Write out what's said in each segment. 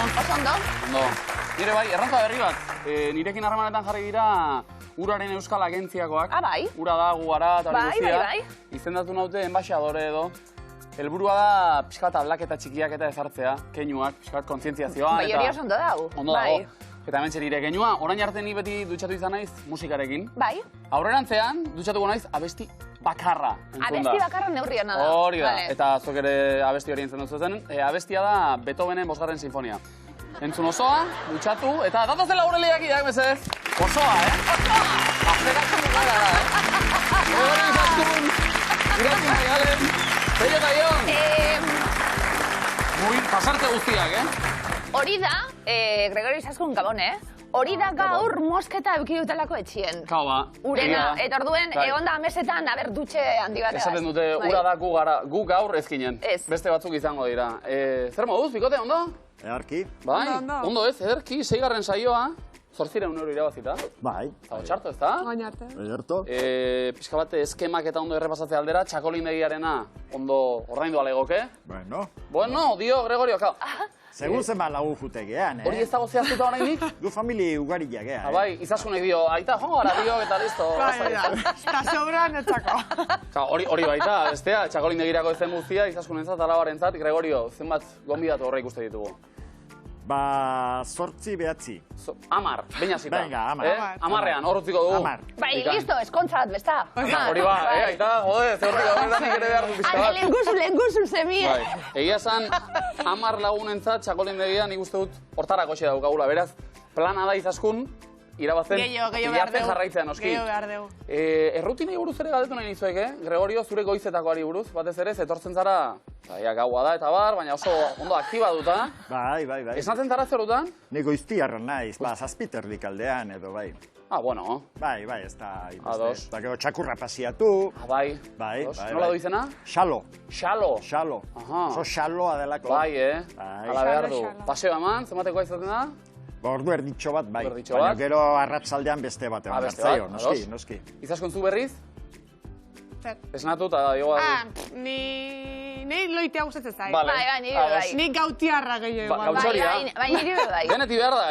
Gabon. Oso ondo. Ondo. Nire bai, erronka berri bat. Nirekin harremanetan jarri dira Uraren Euskal Agentziakoak. Bai. Ura da, gu gara, eta hori guztia. Bai. Izendatu naute enbaixadore edo. Helburua da pixkat aldaketa txikiak eta ezartzea, keinuak, pixkat kontzientziazioa. Bai, hori oso ondo dago. Ondo dago. Eta hemen nire keinua, orain arte ni beti dutxatu izan naiz musikarekin. Bai. Aurrerantzean, dutxatuko naiz abesti bakarra entzun da. Abesti bakarra neurriena da. Hori da, eta zuk ere abesti hori entzun duzuzen. Abestia da Beethovenen 5. sinfonia. Entzun osoa, dutxatu, eta datozen laureliak idak, mesedez. Osoa, Osoa! Aztekatzen gara da, Hori izaskun, irakin Maialen, Pello eta Ion. Pasarte guztiak, Hori da, Gregorio Izaskun Gabon, Hori da gaur mosketa eukidutelako etxien. Kau ba. Urena, eta orduen, egon da amesetan, aber dutxe handi bat. Esaten dute, ura da gu gaur ezkinen. Ez. Beste batzuk izango dira. Zer moduz, bikote, ondo? Earki. Bai, ondo ez, ederki, 6. saioa. 800 euro irabazita. Bai. Zago txarto, ez da? Gain arte. Ederto. Pixka bat, eskemak eta ondo errepasatzea aldera, txakolindegiarena ondo ordaindu alegoke. Bueno, dio, Gregorio, kao. Segun zenba lagu jutegean, Hori ez dago zehaztuta horreinik? Gu famili ugariak, Bai, izaskunek dio, aita, jongo gara dio, eta listo. Eta sobran etzako. Hori baita, bestea, txakolindegirako ezen guztia, izaskunentzat, alabarentzat, Gregorio, zenbat gonbidatu horre ikuste ditugu? Ba, 8 9. 10, baina zita. Venga, 10. Amarrean, hor utziko dugu. 10. Bai, listo, eskontza bat, besta. Hori ba, aita, jode, zehortik horretanik ere behar dut pixka bat. Lehenguzu zemie. Egia esan, 10 lagunentzat, txakolindegian ikuste dut hortarako xe daukagula. Beraz, plana da Izaskun, irabazten, bilatzen jarraitzea noski. Gehiago behar dugu. Errutinei buruz ere galdetu nahi nizuek, Gregorio, zure goizetakoari buruz, batez ere, etortzen zara, gaua da eta bar, baina oso ondo aktiba duta. Bai. Esnatzen zara zerutan? Ni goiztiarra naiz, zazpiterdik aldean edo, bai. Bueno. Bai, ez da. Ados. Eta gero txakurra pasiatu. Bai. Nola du izena? Xalo. Xalo. Oso xaloa delako. Bai, Hala behar du. Paseo eman, zematekoa izaten da? Ordu erditxo bat, bai. Baina gero arratsaldean beste bat eman hartzaio, noski. Izaskontzu berriz? Zer. Esnatu eta dago. Ni loitea gustatzen zait. Bai, nire bai. Ni gautiarra gehiago. Gautxoria. Bai, nire bai. Deneti behar da,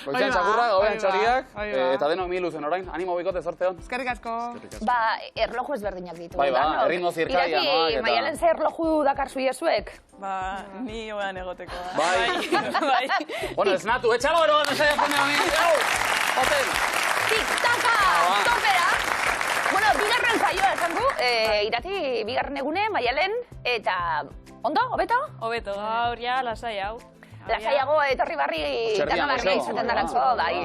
Goitzen txakurrak, gobean txoriak, eta denok milu zen orain. Animo bikote, zorte hon. Eskerrik asko. Ba, erloju ezberdinak ditu. Bai, erritmo zirkadianoak eta... Irati, Maialen ze erloju dakarzu iezuek? Ba, ni hoean egoteko. Bai. Bueno, esnatu, etxalo ero bat ezea jende honi. Hotel. Tik-taka, topera. Bueno, bigarren saioa esan du, Irati bigarren egune, Maialen, eta ondo, hobeto? Hobeto, gaur ja, lasai hau. Lasaiago etorri barri txernabarria izaten daratzo, bai.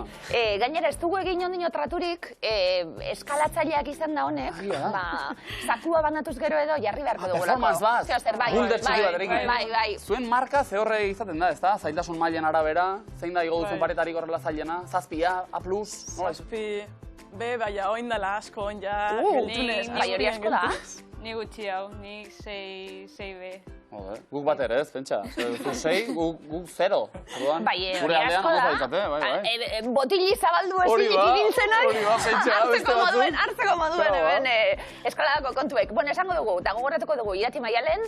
Gainera, ez dugu egin ondino traturik, eskalatzaileak izan da honek, zakua banatuz gero edo jarri beharko dugulako. Performance bat, gulder txiki bat erekin. Bai. Zuen marka ze horre izaten da, ezta? Zailtasun mailen arabera, zein da igo duzen paretarik horrela zailena? Zazpia, A+, nola izu? Zazpi, baina oin dela asko, on ja... Bai, hori asko da. Ni gutxi hau, ni 6B. Guk bat ere ez, pentsa. Zu 6, guk 0. Bai, hori asko da. Botili zabaldu ezinik ibiltzen hori. Hori ba, pentsa, beste batzuk. Hartzeko moduen hemen eskaladako kontuek. Bueno, esango dugu, eta gogoratuko dugu, Irati Maialen,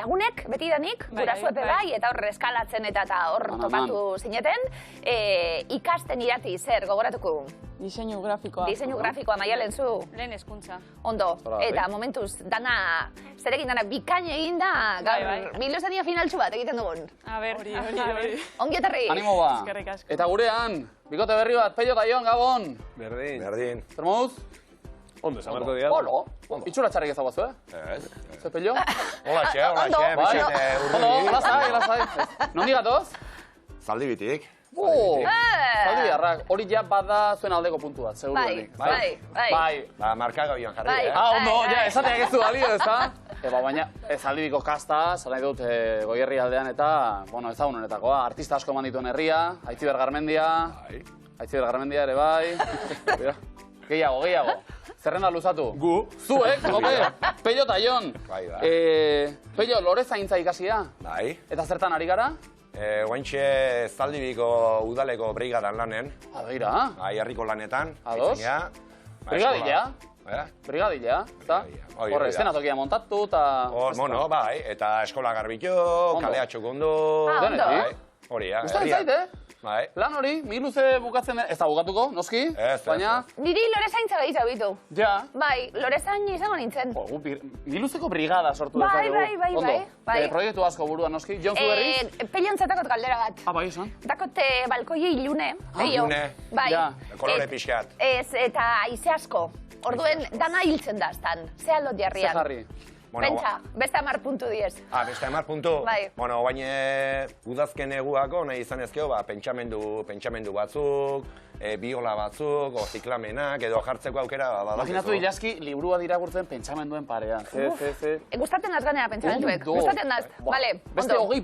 lagunek, beti danik, gurasu epe bai, eta hor eskalatzen eta hor topatu zineten. Ikasten Irati, zer, gogoratuko? Diseinu grafikoa. Diseinu grafikoa, Maialen, zu? Lehen hezkuntza. Ondo, eta momentuz, dana, zerekin dana, bikain egin da, gaur, biluzania finaltxu bat egiten dugun. A ber, hori. Ongi etorri. Animo ba. Eskerrik asko. Eta gurean, bikote berri bat, Pello eta Ion, Gabon. Berdin. Zer moduz? Ondo, esan barko diat. Olo. Itxura txarrik ezaguazu, Zer Pello? Hola, Ondo, lasai. Nondi gatoz? Zaldibitik. Zaldi biharrak, hori ja bada zuen aldeko puntu bat, seguru denik. Bai. Ba, markaga bion jarri, Ondo, ja, esateak ez du balio, ez da? Baina, Zaldibiko kasta, zara dut Goierri aldean eta, bueno, ezagun honetakoa, artista asko eman dituen herria, Aitziber Garmendia ere bai. Gehiago. Zerrenda luzatu? Gu. Zuek, Pello eta Ion. Pello, lore zaintza ikasia? Bai. Eta zertan ari gara? Guaintxe Zaldibiko udaleko brigadan lanen. Begira. Bai, herriko lanetan. Ados. Brigadilla. Brigadilla, eta? Horre, eszenatokia montatu, eta... Mono, bai, eta eskola garbitu, kalea txokondo... Ondo. Hori, ja, Gustatzen herrian. zait, Bai. Lan hori, miluze bukatzen den, ez da bukatuko, noski, Ez. baina... Niri lorezaintza gehiago bitu. Ja. Bai, lorezain izango nintzen. Gu miluzeko brigada sortu Bai, dezakegu. bai. Ondo. Proiektu asko burua, noski. Jon Zuberriz? Peliontzatakot galdera bat. Bai, esan. Dakote balkoie ilune. Peio. ilune. Bai. Ja. Kolore pixkat. Ez, eta haize asko. Orduen, dana hiltzen da, estan. Ze aldot Ze jarrian. jarri. Pentsa, beste 10 puntu diez. Beste 10 puntu? Bai. Bueno, baina udazken eguako nahi izan ezkeo, pentsamendu batzuk, biola batzuk, o ziklamenak, edo jartzeko aukera badakizu. Imaginatu ilaski, liburua diragurtzen pentsamenduen parean. Gustatzen daz ganea pentsamentuek. Ondo. Gustatzen daz. Bale, Beste hogei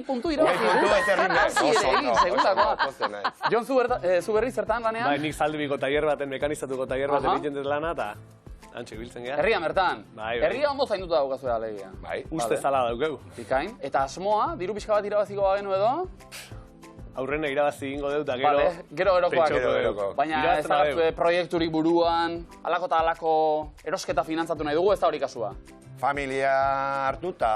puntu irabazi. 20 puntu ez errin behar. Hasi ere egin, segurakoa. Pozten naiz. Jon Zuberriz zertan lanean? Bai, nik zaldibiko tailer baten, mekanizatuko tailer baten Aha. egiten dut lana, eta antxe biltzen gara. Herrian bertan. Bai. Herria ondo zainduta daukazuela alegia. Bai. Uste zala daukegu. Bikain. Eta asmoa, diru pixka bat irabaziko bagenu edo? Aurrena irabazi egingo dut, eta gero... Vale, gerokoak. pentsatuko geroko. dugu. Baina ez Irabazten da badegu. proiekturik buruan, alako eta alako erosketa finantzatu nahi dugu, ez da hori kasua. Familia hartu eta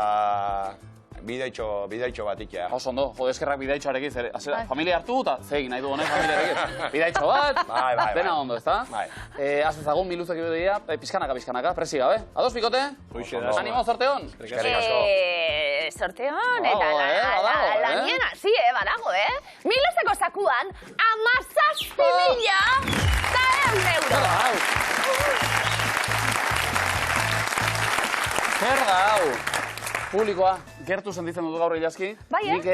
bidaitxo bat ikia. Oso ondo, jode eskerrak bidaitxoarekin, familia hartu eta zegin nahi du honek familiarekin. Bidaitxo bat, Bai. dena ondo, ezta? Bai. Azezagun miluzek ibedia, pizkanaka, presi gabe. Ados, bikote? Hoixe da. Animo, sorte hon? Eskerrik asko. Sorte hon, eta Badago, lanien hasi, badago, Miluzeko sakuan, 17.100 euro. Zer da, hau? Publikoa, gertu sentitzen dut gaur ilaski. Bai, Nik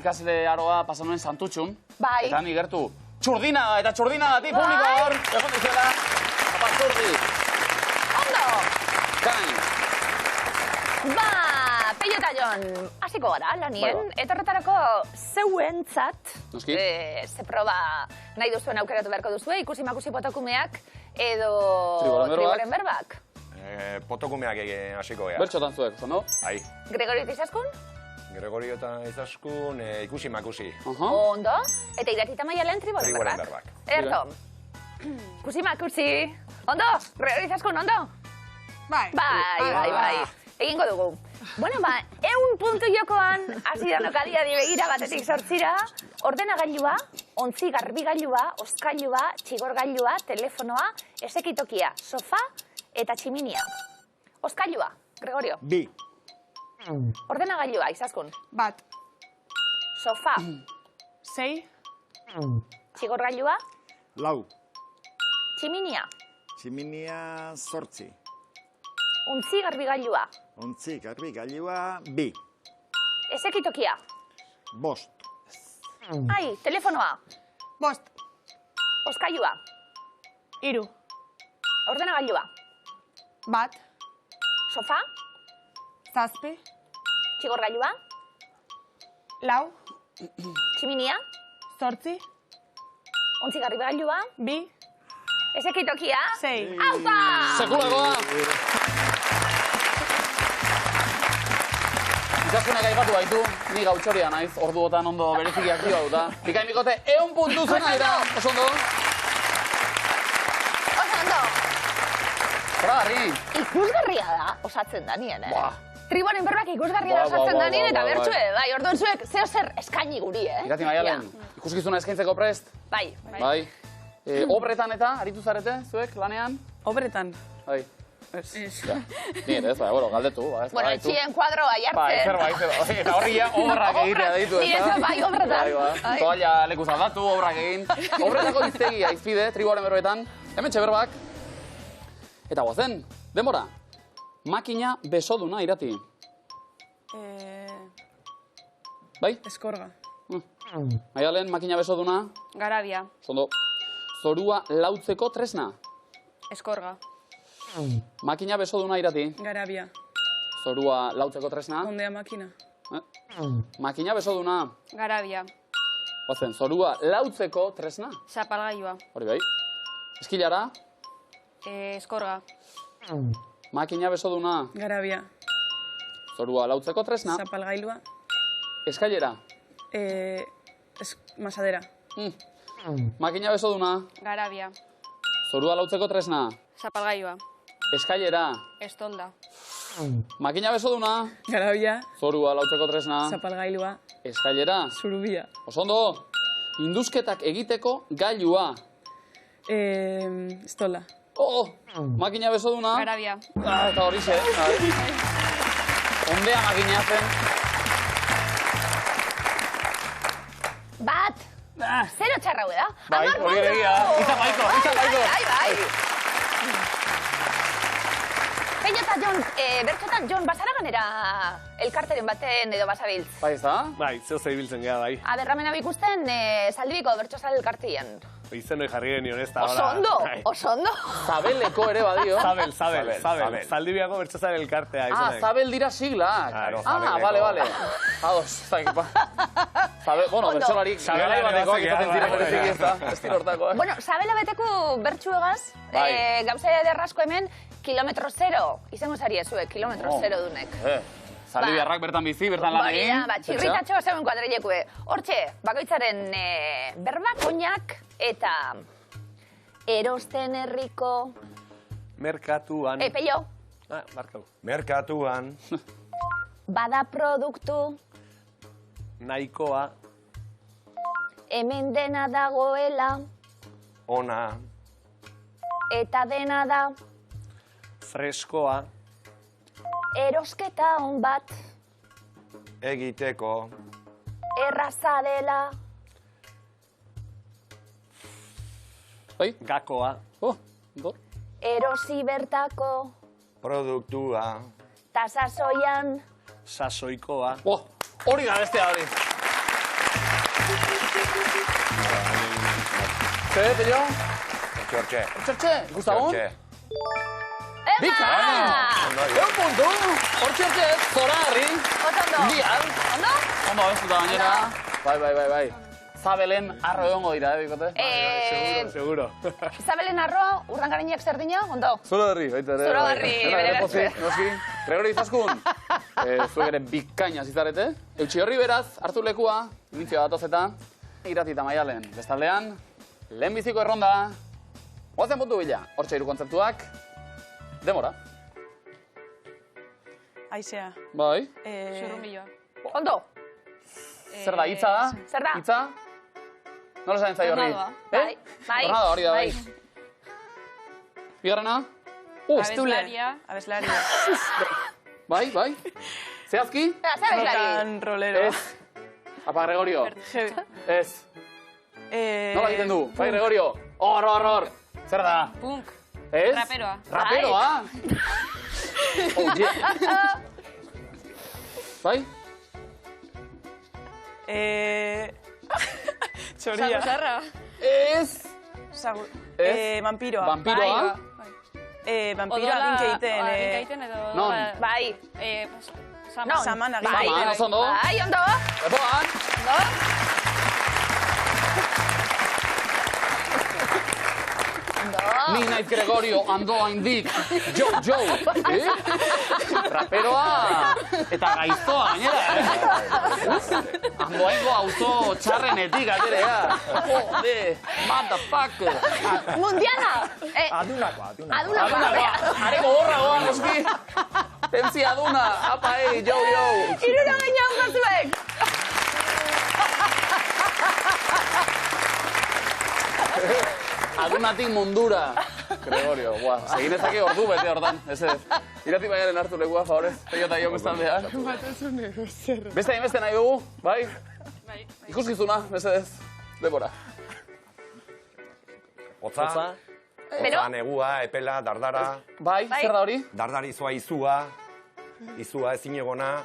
ikasle aroa pasan nuen Santutxun. Bai. Eta ni gertu txurdinaga eta txurdinagatik publikoa hor. Egon dizela, apa txurdi. Ondo! Kain. Peio eta Jon, hasiko gara lanien, Bai, eta horretarako zeuentzat, Noski. ze proba nahi duzuen aukeratu beharko duzue, ikusi-makusi potokumeak edo Triboren berbak. berbak. Potokumeak hasiko gea. Bertxotan zuek, ondo? Bai. Gregorio Izaskun? Gregorio eta Izaskun ikusi-makusi. Ondo. Eta Iratita Maialen Triboren Triboren berbak. berbak. Erto. Ikusi-makusi. Ondo? Gregorio Izaskun, ondo? Bai. Egingo dugu. Bueno, 100 puntu jokoan, hasi da nokadia begira batetik 8 ordenagailua, ontzi garbigailua, oskailua, txigorgailua, telefonoa, esekitokia, sofa eta tximinia. Oskailua, Gregorio. 2. Ordenagailua, Izaskun. Bat. Sofa, 6. txigorgailua, 4. tximinia. Tximinia 8. Ontzi garbigailua, Ontzi garbigailua 2. esekitokia. 5. Ai, telefonoa, Bost. oskailua, 3. ordenagailua, Bat. sofa, 7. txigorgailua, 4. tximinia, 8. ontzi garbigailua, 2. esekitokia. 6. Aupa! Sekulakoa! Ikaskunek aipatu baitu, ni gautxoria naiz, orduotan ondo bereziki aktiba duta. Bikain bikote, 100 puntu zena dira, oso ondo. Oso ondo! Zoragarri. Ikusgarria da, osatzen da nien, Buah. Triboren berbak ikusgarria da osatzen da nien, eta Bai. bertxue, bai, orduan zuek, zeo zer eskaini guri, Irati Maialen, ikuskizuna eskaintzeko prest? Bai. Bai. Obretan eta, aritu zarete, zuek, lanean? Obretan. Bai. Ez. Ni ere ez, bai, galdetu. Bueno, etxien kuadroa Bai, jartzen. zerbait. Eta horri ja, obrak egitea ditu, Ni ez, bai, obretan. Bai. Toalla lekuz aldatu, obrak egin. Obretako iztegi aizpide, Triboren berbetan. Hemen txeberbak. Eta guazen, denbora. Makina besoduna irati. Bai? Eskorga. Maialen, makina besoduna. Garabia. Zondo. Zorua lautzeko tresna. Eskorga. Makina besoduna irati. Garabia. Zorua lautzeko tresna. Ondea makina. Makina besoduna. Garabia. Guazen, zorua lautzeko tresna. Zapalgailua. Hori bai. Eskilara. Eskorga. Makina besoduna. Garabia. Zorua lautzeko tresna. Zapalgailua. Eskailera. Masadera. Makina besoduna. Garabia. Zorua lautzeko tresna. Zapalgailua. Eskailera. Estolda. Makina besoduna. Garabia. Zorua lautzeko tresna. Zapalgailua. Eskailera. Zurubia. Oso ondo. Induzketak egiteko gailua. Estola. Oh, makina bezoduna. Garabia. Eta hori ze. Ondea makina zen. Bat! Zero txarra da. Bai, hori ere egia. Itza baiko. Bai. Peña eta Jon, bertxotan, Jon, bazara ganera elkarteren baten edo basabiltz? Bai, ez da? Bai, zeo zeibiltzen geha, bai. Aberramena bikusten, zaldibiko bertxozal elkartien. Izen hori jarri genion ez da. Oso ondo. Zabeleko ere badio. Zabel. Zaldibiako bertxozal elkartea. Zabel dira siglak. Bale. Ados, zakipa. Bueno, bertxolarik garai bateko egiten dira berezik ez da. Ez dirortako, Bueno, Zabela beteko bertxu egaz, gauza ederrasko hemen, kilometro zero. Izango zari ezuek, kilometro zero dunek. Zaldibiarrak bertan bizi, bertan lan egin. Txirritatxoa zeuen kuadrilekue. Hortxe, bakoitzaren berbak, oinak eta erosten herriko... Merkatuan. Peio. Barkau. Merkatuan. Bada produktu. Nahikoa. Hemen dena dagoela. Ona. Eta dena da. Freskoa. Erosketa on bat. Egiteko. Erraza dela. Bai? Gakoa. Erosi bertako. Produktua. Ta sasoian. Sasoikoa. Hori da bestea hori. Zer, Pello? Hortxe, Gustavo? Bika! Egun puntu! Hortxe, zora harri. Bial. Ondo, abestuta gainera. Bai. Zabelen arro egongo dira, bikote? Seguro. Zabelen arroa, urdangareinak zer dino, ondo? Zora harri, baita ere. Zora harri, bere gatzue. Noski. Gregori Izaskun, zuek ere bikaina zizarete. Eutxi horri beraz, hartu lekua, initzio datoz eta Irati eta Maialen. Bestaldean, lehenbiziko erronda. Oazen puntu bila, hortxe hiru kontzeptuak. Demora. Aizea. Bai. Zurrumilloa. Ondo. Zer da, hitza da? Zer da? Hitza? Nola zain zai horri? Bai. Tornado, hori da, bai. Bigarrena? Abeslaria. Bai. Zehazki? Rokan rolero. Ez. Apa, Gregorio. Ez. Nola egiten du? Bai, Gregorio. Hor. Zer da? Punk. Ez? Raperoa. Raperoa? Bai? Txoria. Saguzarra. Ez. Vampiroa. Vampiroa? Vampiroa ginkeiten. Ginkeiten edo... Non? Bai. Saman agin. Saman, oso ondo. Bai, ondo. Epoan. Ni naiz Gregorio, andoa indik, Joe. Raperoa eta gaiztoa gainera, Andoaingo auzo txarrenetik aterea. Jode, motherfucker. Mundiala. Adunakoa. Hareko borragoa, noski. Temzi aduna, apa, Joe. Iruro gehiago batzuek. Adunatik mundura. Gregorio, segin ezake ordu bete hortan. Irati Maialen hartu lekua, favorez. Peio eta Ion bestaldean. Beste hainbeste nahi dugu, bai? Ikuskizuna, mesedez. Debora. Hotza, negua, epela, dardara. Bai, zer da hori? Dardari izua izua ezin egona.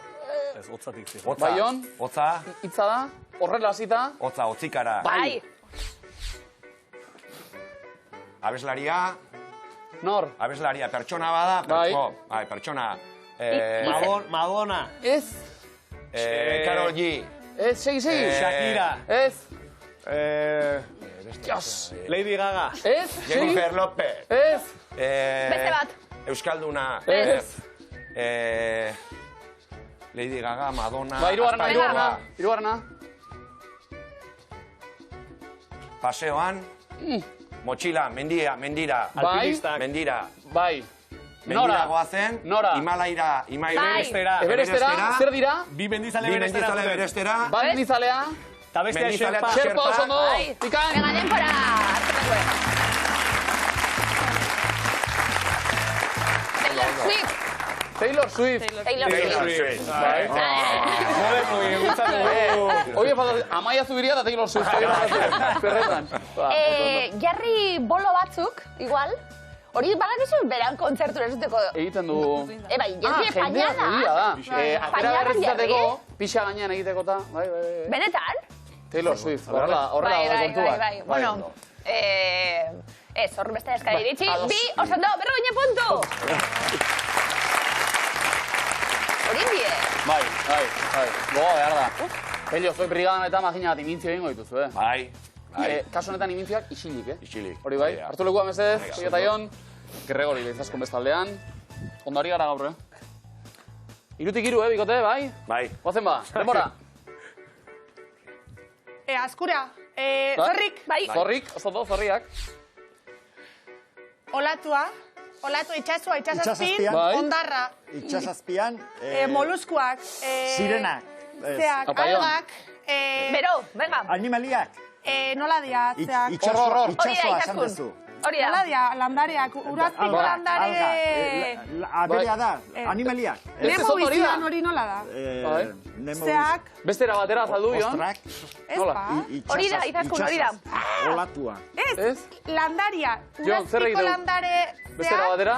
Ez, hotzatik zi. Bai, Ion? Hotza. Hitza da, horrela hasita. Hotza, hotzikara. Bai. Abeslaria. Nor? Abeslaria pertsona bada. Bai. Pertsona. Madonna. Ez. Karol G. Ez, segi. Shakira. Ez. Lady Gaga. Ez, Jennifer Lopez. Ez. Beste bat. Euskalduna. Ez. Lady Gaga, Madonna. Ba, irugarrena. Paseoan. Motxila, mendira. Bai. Mendira. Bai. mendira goazen, Nora. Himalaira, Everestera. Everestera, zer dira? Bi mendizale Bi Everestera. mendizale Everestera, Bat mendizalea, Eta bestea Mendizalea Sherpa. eta Sherpa oso ondo, Bai. Bikain. Venga, denbora. Taylor Swift. Taylor Swift. Bai. Moderno, gutzatu. Oie, Amaia Zubiria eta Taylor Swift. Zerretan. Jarri bolo batzuk, igual. Hori badakizu beran kontzertu esuteko. Egiten du... Bai, jende jendeak egia da. Atera Pañada berriz izateko, jarri. pixa gainean egiteko eta... Bai. Benetan? Taylor Swift, horrela da kontuak. Bai. Bueno, ez, horri beste eskari iritsi. Ados. Bi, osando, berrogeina puntu! Hori bie. Bai. Gogoa behar da. Helio, zoi brigadan eta magina bat imintzio egingo dituzu, eh? bai. Kasu honetan imintzioak isilik, eh? Isilik. Hori bai, Hori da. hartu lekua mesedez, Oio eta Jon, Gregori Leizaskun bestaldean. Ondari gara gaur, eh? Irutik iru, bikote, bai? Bai. Goazen ba, denbora. Azkura. Zorrik. Bai. Zorrik, oso do, zorriak. Olatua. Olatu itxasua, itxasazpin. Itsasazpian. Bai. Ondarra. Itsasazpian. Moluskuak. Sirenak. Zeak, Apaion. algak. Bero, venga. Animaliak. Nola dia, zeak. Horror. Hori da, Itxasoa esan Izaskun. duzu. Hori Nola da. dia, landareak. Urazpiko Alga, landare... Aberea da, Eh. animaliak. Beste Nemo zot hori da. bizian hori nola da. Bai. Zeak, Bestera batera azaldu, Jon. Ostrak. ez Nola? ba. Hori da, Izaskun, hori da. Olatua. Ez, Ez? landaria. Jon, zer egiten Urazpiko du? landare... Bestera batera.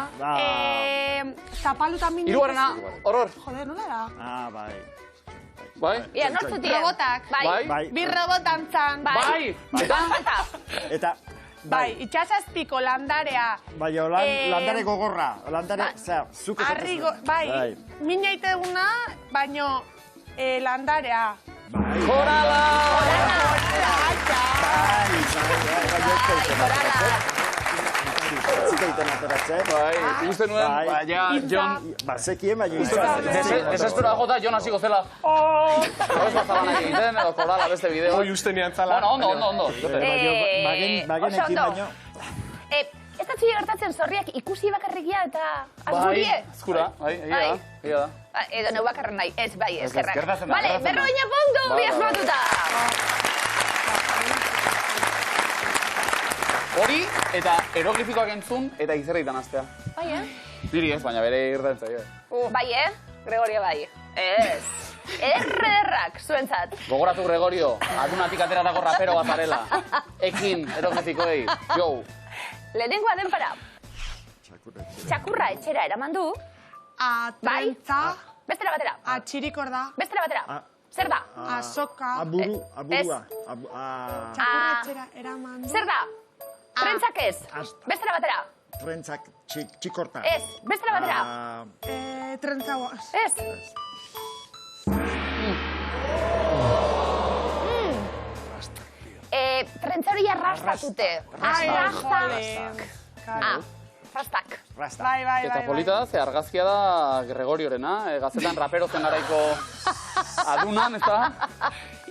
Zapaluta minu... Hirugarrena, horror. Joder, nola da? Bai. Bai? Ia, nortzutien. Robotak. Bai. Bai. Bir robotan zan. Bai! Eta? Falta. Eta... Bai, itxasazpiko landarea. Bai, landare gogorra. Landare, zera, zuk esaten Arrigo, zuen. bai, mina iteguna, baino landarea. Bai. Korala! Zuk egiten ateratzen. Bai, uste nuen, Bai. ja, Jon... Bazekien, baina... Desespero jota, Jon hasiko zela. Horrez bazaban egiten, edo korala beste bideo. Hoi uste nian zala. Bueno, ondo. Bagen ekin baino... Ez da txile gertatzen zorriak ikusi bakarrikia eta azgurie? Azkura, bai, egia da. Edo neu bakarren nahi, ez bai, eskerrak. gertatzen da, Vale, gertatzen da. berrogeina puntu, Bai, bi asmatuta. Hori, eta eroglifikoak entzun, eta izerreitan astea. Bai, Niri ez, baina bere irten zaio. Bai, Gregorio bai. Ez. Errederrak, zuentzat. Gogoratu Gregorio, adunatik ateratako rapero bazarela. Ekin eroglifikoei, jo. Lehenengoa denpara. Txakurra etxera eraman du. Atrentza, Bestera batera. atxirikorda, Bestera batera. Zer da? asoka, Aburua. txakurra etxera eraman du. Zer da? Trentzak ez. Asta. Bestera batera. Trentzak txikorta. Ez. Bestera batera. Trentza guaz. Ez. Trentza hori arrastatute. Rastak. Rasta. Bai, bai, Eta bai. polita da, ze argazkia da Gregoriorena, gazetan rapero zen garaiko adunan, ez da?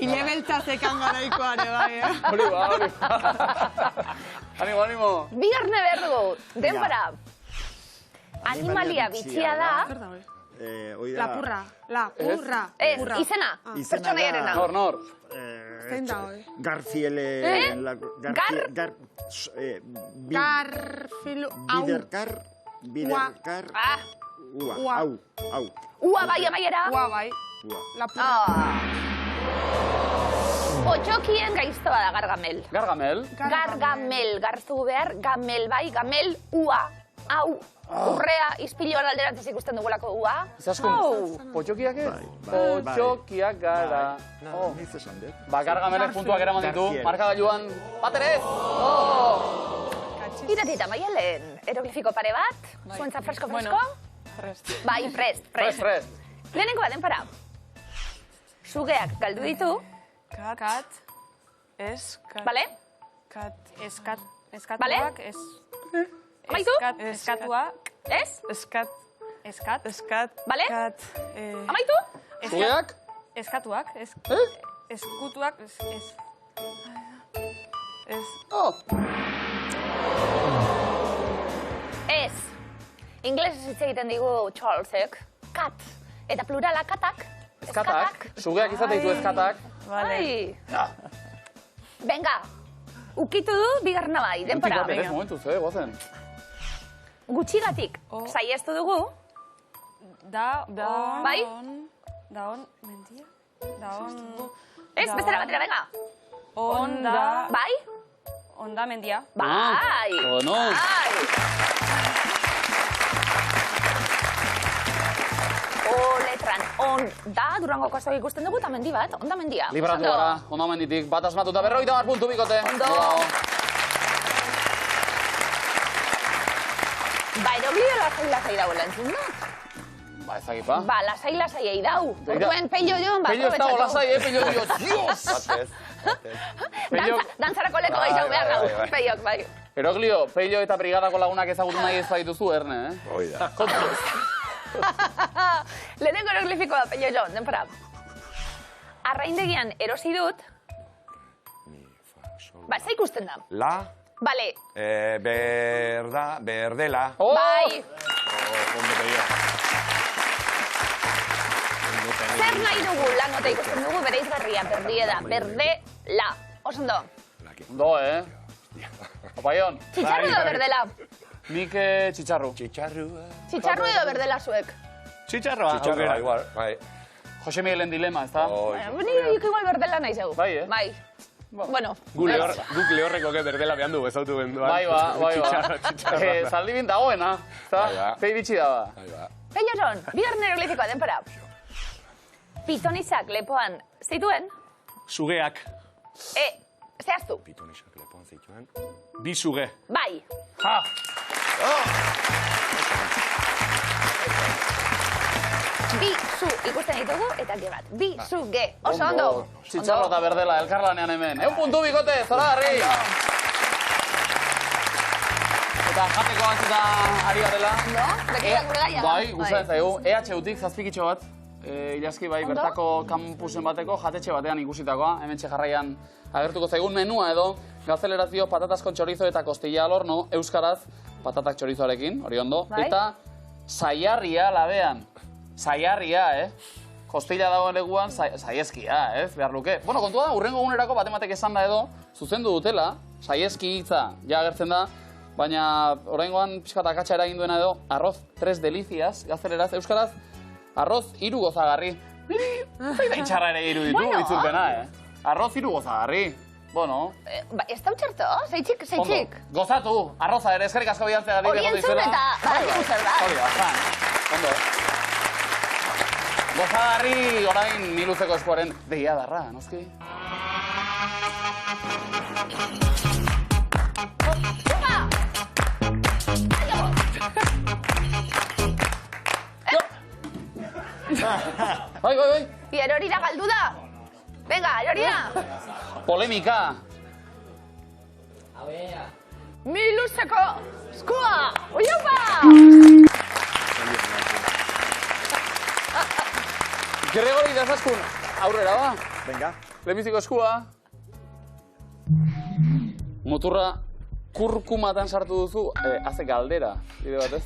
Ile beltza zekan garaikoare, bai, Hori ba. Animo. Bigarne behar dugu. Denbora. Animalia bitxia da. Lapurra, lapurra. Ez, izena. Pertsonaiarena. Nor. Zein da, hoi? Garfiele... Garfilu, au. Biderkar... Ah, Ua. Au. ua bai amaiera. Ua, bai. Ua. Lapurra. Potxokien gaiztoa da gargamel. Gargamel. Gargamel, garztu behar, gamel bai, gamel, ua. Au, urrea, izpilioan alderantziz ikusten dugulako ua. Izaskun, potxokiak ez? Potxokiak gara. Niz esan dut. Ba, gargamelek puntuak eraman ditu, Garfiel. markagailuan, baterez! Iratita, Maialen, eroglifiko pare bat, zuentza fresko. Bai, prest. Prest. Lehenengo baden para. Sugeak galdu ditu, Kat. Eskat. bale? Eskatuak, Amaitu? eskatuak, Ez? Eskat. Bale? Kat. Amaitu? Zugeak? eskatuak, eskutuak, Oh! Ez. inglesez hitz egiten digu Charlesek. Kat. Eta plurala katak. Eskatak. Sugeak izate ditu eskatak. Bai. Venga. Ukitu du, bigarrena bai, denpora. Ukitu bat momentuz, gozen. Gutxigatik, saiestu dugu. Bai? Daon, mentia? Daon... Ez, bestera batera, venga. Onda... Bai? Onda, mendia. Bai! Onos! O letran, onda, Durango kostoak ikusten dugu, eta mendi bat, onda mendia. Libratu gara, onda menditik, bat asmatuta, 50 puntu bikote. Ondo! Ba, eroglio lasai dagoela entzun da? Ba, ezagipa. Ba, lasai egin dau. Orduen peilo joan, ba, Peilo ez dago lasai, peilo dio, dios! Dantzarako leko gehiago behar dau, peilok, bai. Eroglio, peilo eta brigadako lagunak ezagutu nahi ez badituzu, erne, Hoi da. Lehenengo eroglifikoa, peilo joan, denpora. Arraindegian erosi dut. Ba, ez ikusten da. La. Bale. Berdela. Bai. Zer nahi dugu langote ikusten dugu bere izgarria, berdieda, berdela. Osondo. Ondo, Opaion. Txitxarru edo berdela? Nik txitxarru. Txitxarru edo berdela zuek? Txitxarroa. Txitxarroa, igual, bai. Jose Miguelen dilema, ez da? Nik igual berdela nahi zeu. Bai, Bai. Bueno. Guk lehorreko que berdela behan du, ezautu benduan. Bai ba. Zaldibin dagoena, eta pei bitxi daba. Peio Jon, bigarren eroglifikoa denpora. Pitonizak lepoan zituen? Sugeak. Zehaztu? Pitonizak lepoan zituen. Bi suge. Bai. Ha! Bi zu ikusten ditugu eta ge bat. Bi zu ge. Oso ondo. Txitxarro eta berdela, elkarlanean hemen. 1 puntu bikote, zoragarri! Eta jateko antzuta ari garela. No? Bekidan gure gaia. Bai, guztaren zaigu. EHU-tik zazpikitxo bat. Ilaski bai, bertako kampusen bateko, jatetxe batean ikusitakoa. Hemen jarraian agertuko zaigun menua edo. Gazteleraz dio patatas con chorizo eta kostilla al horno. Euskaraz, patatak chorizoarekin, hori ondo. Eta saiarria labean. Saiarria, Kostilla dagoen leguan, saieskia, behar luke. Bueno, kontua da, urrengo egunerako batematek esan da edo, zuzendu dutela, saieski hitza ja agertzen da, baina oraingoan pixkat akatsa eragin duena edo, arroz 3 delicias, gazteleraz, euskaraz, arroz 3 gozagarri. Zaita itxarra ere iruditu, itzulpena, Arroz 3 gozagarri. Bueno. Ez da utxerto? Zeitxik? Gozatu, arroza ere, eskerrik asko bidaltzeagatik. Hori entzun eta, Hori da, ondo. Gozagarri orain Miluzeko eskuaren deia darra, noski? Bai. I erori da galdu da? Venga, erori da! Polemika! Miluzeko eskua! Oiopa! Gregori Dazaskun, aurrera ba? Venga. Lehenbiziko eskua. Muturra kurkumatan sartu duzu, haze galdera, bide batez.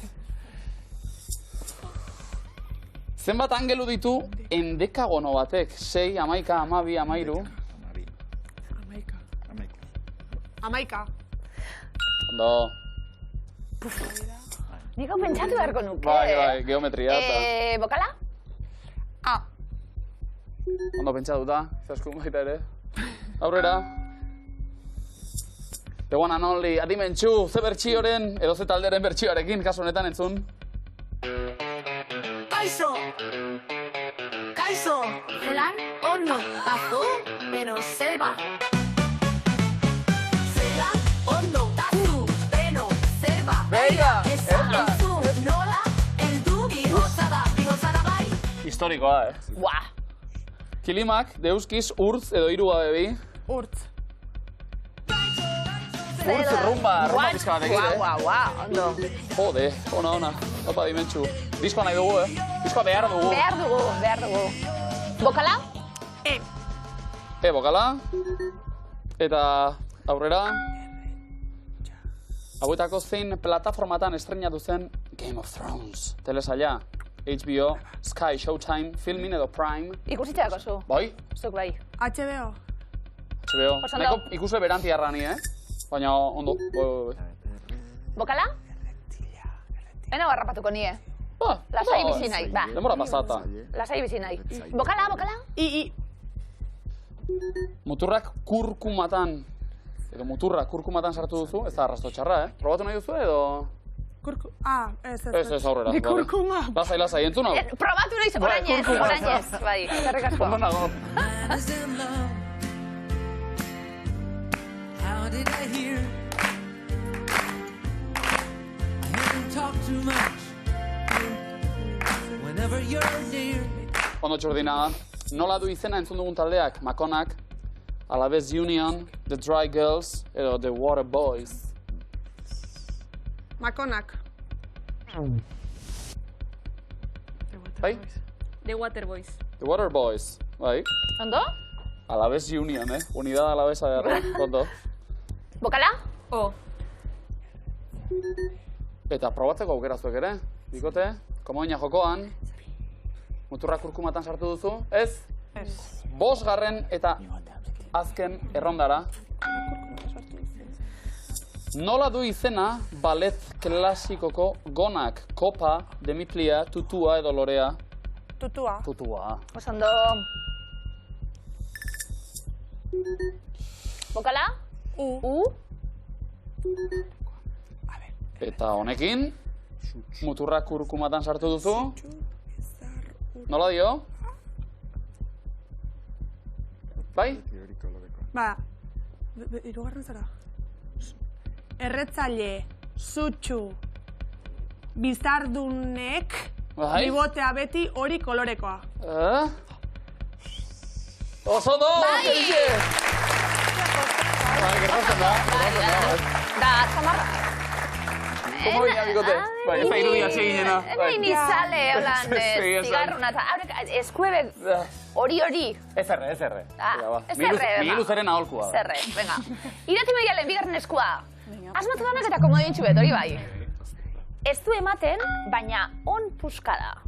Zenbat angelu ditu endekagono batek? 6, 11, 12, 13? Amaika. Ondo. Niko pentsatu beharko nuke. Bai, geometria eta... Bokala? Ondo pentsatuta, Zaskun baita ere. Aurrera. The one and only, adimentxu, ze bertxioren, edo ze talderen bertxioarekin, kasu honetan entzun. Kaizo, zelan, horno, tazu, beno, zeba. Zelan, horno, tazu, beno, zeba. Venga, Ezazu, nola, eldu, bigozada bai. Historikoa, Buah. Kilimak, deuskiz, urtz edo 3 gabe bi. Urtz. Urtz rumba pizka batekin, Guau, ondo. Jode, ona. Opa, dimentxu. Diskoa nahi dugu, Diskoa behar dugu. Behar dugu. Bokala? Bokala. Eta aurrera. Hauetako zein plataformatan estreinatu zen Game of Thrones. Telesaila, HBO, Sky, Showtime, Filmin edo Prime. Ikusitxeako zu. Bai? Zuk bai. HBO. HBO. Nahiko ikusle berantiarra ni, Baina ondo. Bokala? Ena garrapatuko nie. Lasai bizi nahi, ba. Demora pasata. Lasai bizi nahi. Bokala, bokala? Muturrak kurkumatan, edo muturrak kurkumatan sartu duzu, ez da arrasto txarra, Probatu nahi duzu edo... Ez aurrera. Ni kurkuma. Lasai, entzun hau. Probatu nahi orainez, bai, zerrik asko. Ondo nago. How did I hear? I haven't talked too much. Whenever you're near. Ondo txurdina, nola du izena entzun dugun taldeak, Makonak, Alabez Union, The Dry Girls, edo The Water Boys. Makonak. Bai? The Water Boys. The Water Boys, bai? Ondo? Alabez Union, Unidad Alavesa de ondo. Bokala? Eta probatzeko aukera zuek ere, bikote, komoina jokoan, muturrak kurkumatan sartu duzu, ez? Ez. 5. eta azken errondara. Nola du izena ballet klasikoko gonak, kopa, demitlia, tutua edo lorea? Tutua. Tutua. Osondo. Bokala? U. Eta honekin, muturrak kurkumatan sartu duzu. Nola dio? Bai? Ba, hirugarren zara. Erretzaile, sutsu, bizardunek, bibotea beti hori kolorekoa. Oso do! Bai! Bai, gertatzen da. Da, zamarra. Komo bina, bikote? Bai, ez da irudia seginena. Hemen izale, holan, zigarruna, eta haurek eskuebe hori. Ez erre. Ez erre, Miguel Luzeren aholkua. Ez erre, venga. Irati Maialen, bigarren eskua. Asmatu danak eta komodin txubet, hori bai. Ez du ematen, baina on puskada.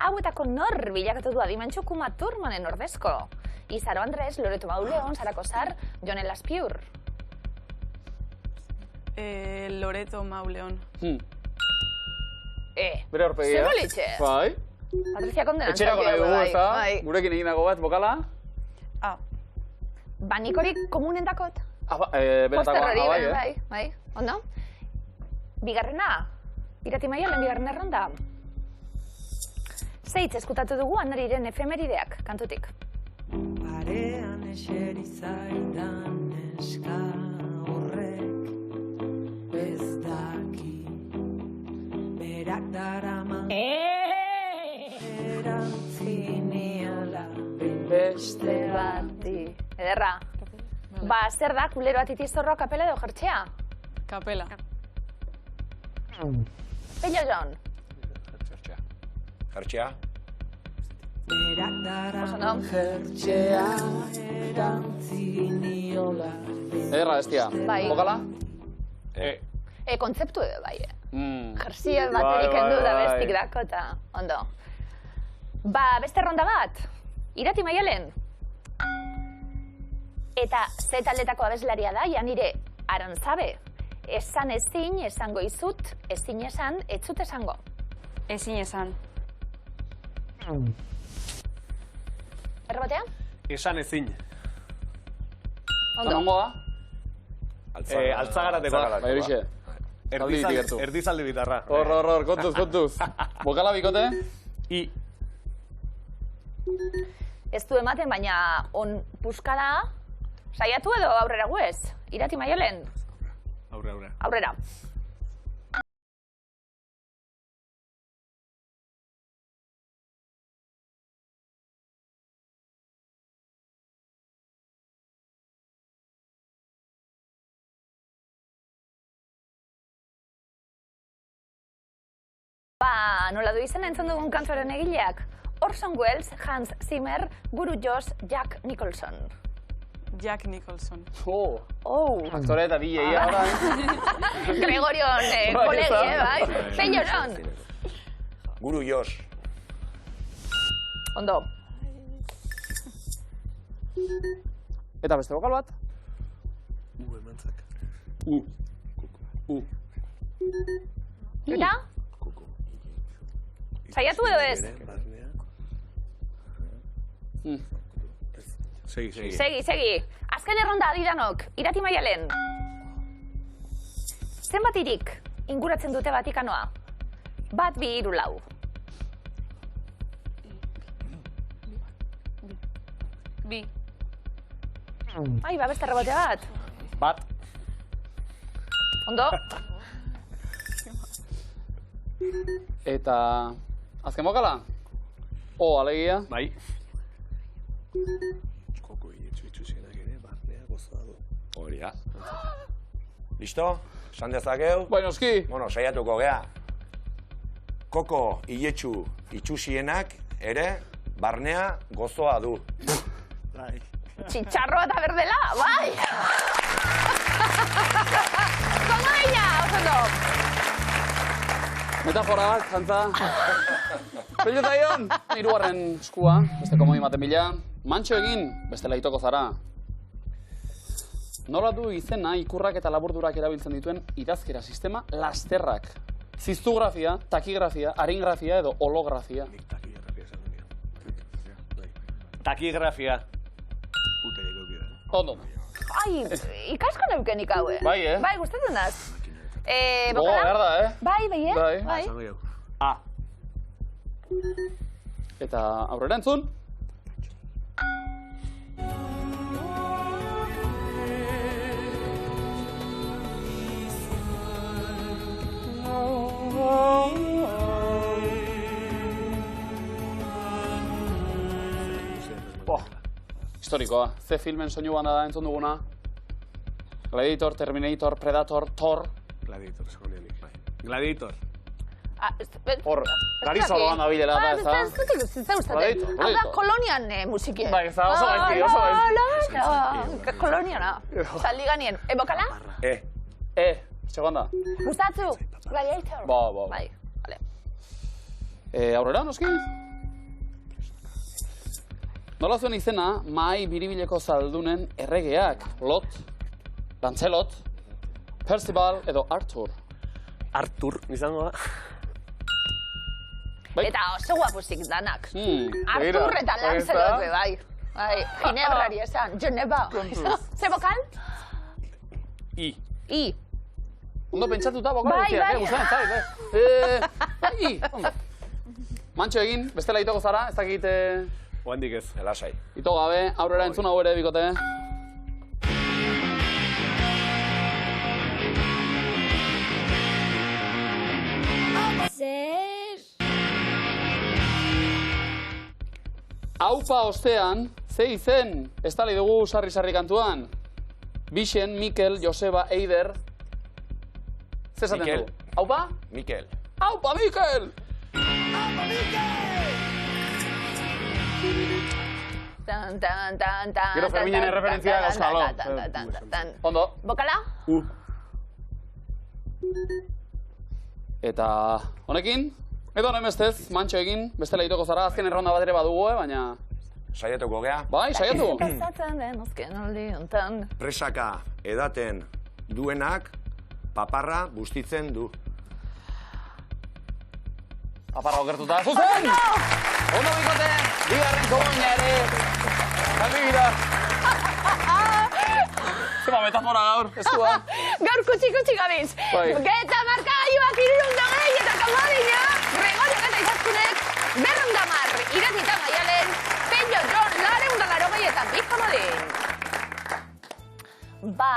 Hauetako nor bilakatu du adimentxo Kuma Thurmanen ordezko. Izaro Andres, Loreto Mauleon, Sara Kosar, Jon Elaspiur. Loreto Mauleon. Bere horpegia. Zemolitxe. Bai. Patricia Kondenan. Etxerako nahi dugu, ez da? Gurekin egin dago bat, bokala? Banikorik komunen dakot? Benetakoa, bai. Ondo? Bigarrena. Irati Maialen, bigarren erronda. Zeitz eskutatu dugu Anariren efemerideak, kantutik. Parean eseri zaidan eska horrek ez daki berak darama erantziniala beste bati. Ederra. Ba, zer da, kulero atitizorroa kapela edo jertxea? Kapela. Pello Jon. Jertxea. berak darama Jertxea erantziniola Ederra, bestia. Bai. Bokala? Kontzeptu edo bai. Jertzia baterik endu da bestik dakota. Ondo. Ba, beste ronda bat. Irati Maialen. Eta ze taldetako abeslaria da, Janire Arantzabe. Esan ezin, esango izut, ezin esan, ez zut esango. Ezin esan. Errobatea? Esan ezin. Ondo. Zanongoa? Altzagaratekoa. Bai, horixe. Erdizaldi bitarra. Hor, kontuz. Bokala, bikote? Ez du ematen, baina on puskada saiatu edo aurrera guez? Irati Maialen? Aurrera. Ba, nola du izena entzun dugun kantuaren egileak? Orson Welles, Hans Zimmer, Guru Josh, Jack Nicholson. Jack Nicholson. Aktore eta DJ-a ahora. Gregorion kolegi, bai? Zein joron? Guru Jos. Ondo. Eta beste bokal bat? Emantzak. Eta? Saiatu edo ez? Segi. Segi. Azken erronda adidanok, Irati Maialen. Zenbat hirik inguratzen dute Vatikanoa? 1, 2, 3, 4. Bi. Ai, beste rebote bat. Bat. Ondo? Eta... azken bokala? Alegia. Bai. Koko itxusenak ere, barnea gozoa du. Hori da. Listo? Esan dezakeu? Bai, noski. Bueno, saiatuko gea. Koko iletsu itxusienak ere barnea gozoa du. Txitxarroa eta berdela, bai! Kondo deina, osondo! Metafora bat, jantza. Pelio zaion, hirugarren eskua, beste komodi maten bila. Mantxo egin, bestela itoko zara. Nola du izena ikurrak eta laburdurak erabiltzen dituen idazkera sistema lasterrak. Ziztugrafia, takigrafia, aringrafia edo holografia. Takigrafia. Puta egokio. Ondo. Ai, ikasko neukenik haue. Bai, Bai, gustatzen daz. Gogo, behar da, Bai, Bai. A. Eta aurrera entzun. Historikoa. Ze filmen soinu banda da entzun duguna? Gladiator, Terminator, Predator, Thor. Gladiator, segonenik. Gladiator. Hor, garizolo banda bilela da, ez da? Ez da uste. Hau da kolonian musikien. Bai, ez da, oso gaizki, oso gaizki. Koloniana. Zaldi ganien. Bokala? Segunda. Gustatzu? Gladiator? Ba. Bai, vale. Aurrera, noski? Nola zuen izena, mahai biribileko zaldunen erregeak, Lot, Lancelot, Percival edo Arthur. Arthur, izango da. Eta oso guapusik danak. Arthur eta Lancelot, bai. Ginebrari esan, Geneva. Ze bokal? I. I. Ondo pentsatuta bokal guztiak, guztien zait, I, ondo. Mantxo egin, bestela itoko zara, ez dakit... Oandik ez. Elasai. Ito gabe, aurrera entzun hau ere bikote. Zer? Aupa ostean, ze izen, estali dugu sarri-sarri kantuan. Bixen, Mikel, Joseba, Eider. Ze esaten du? Aupa? Mikel. Aupa, Mikel! Gero Ferminen erreferentzia euskalo. Ondo. Bokala? Eta honekin, edo nemestez, mantxo egin, bestela itoko zara, azken erronda bat ere badugu, baina... Saiatuko gea? Bai, saiatu. Presaka edaten duenak, paparra bustitzen du. Paparra okertuta. Zuzen! Ondo bikote, bigarren komoina ere. Kalbigira. Zema metafora gaur, eskua. Gaur kutsi gabiz. Geta markagailuak 320 eta komodina. Gregorio eta Izaskunek 210. Irati eta Maialen. Pello Jon 280 eta bi komodin. Ba,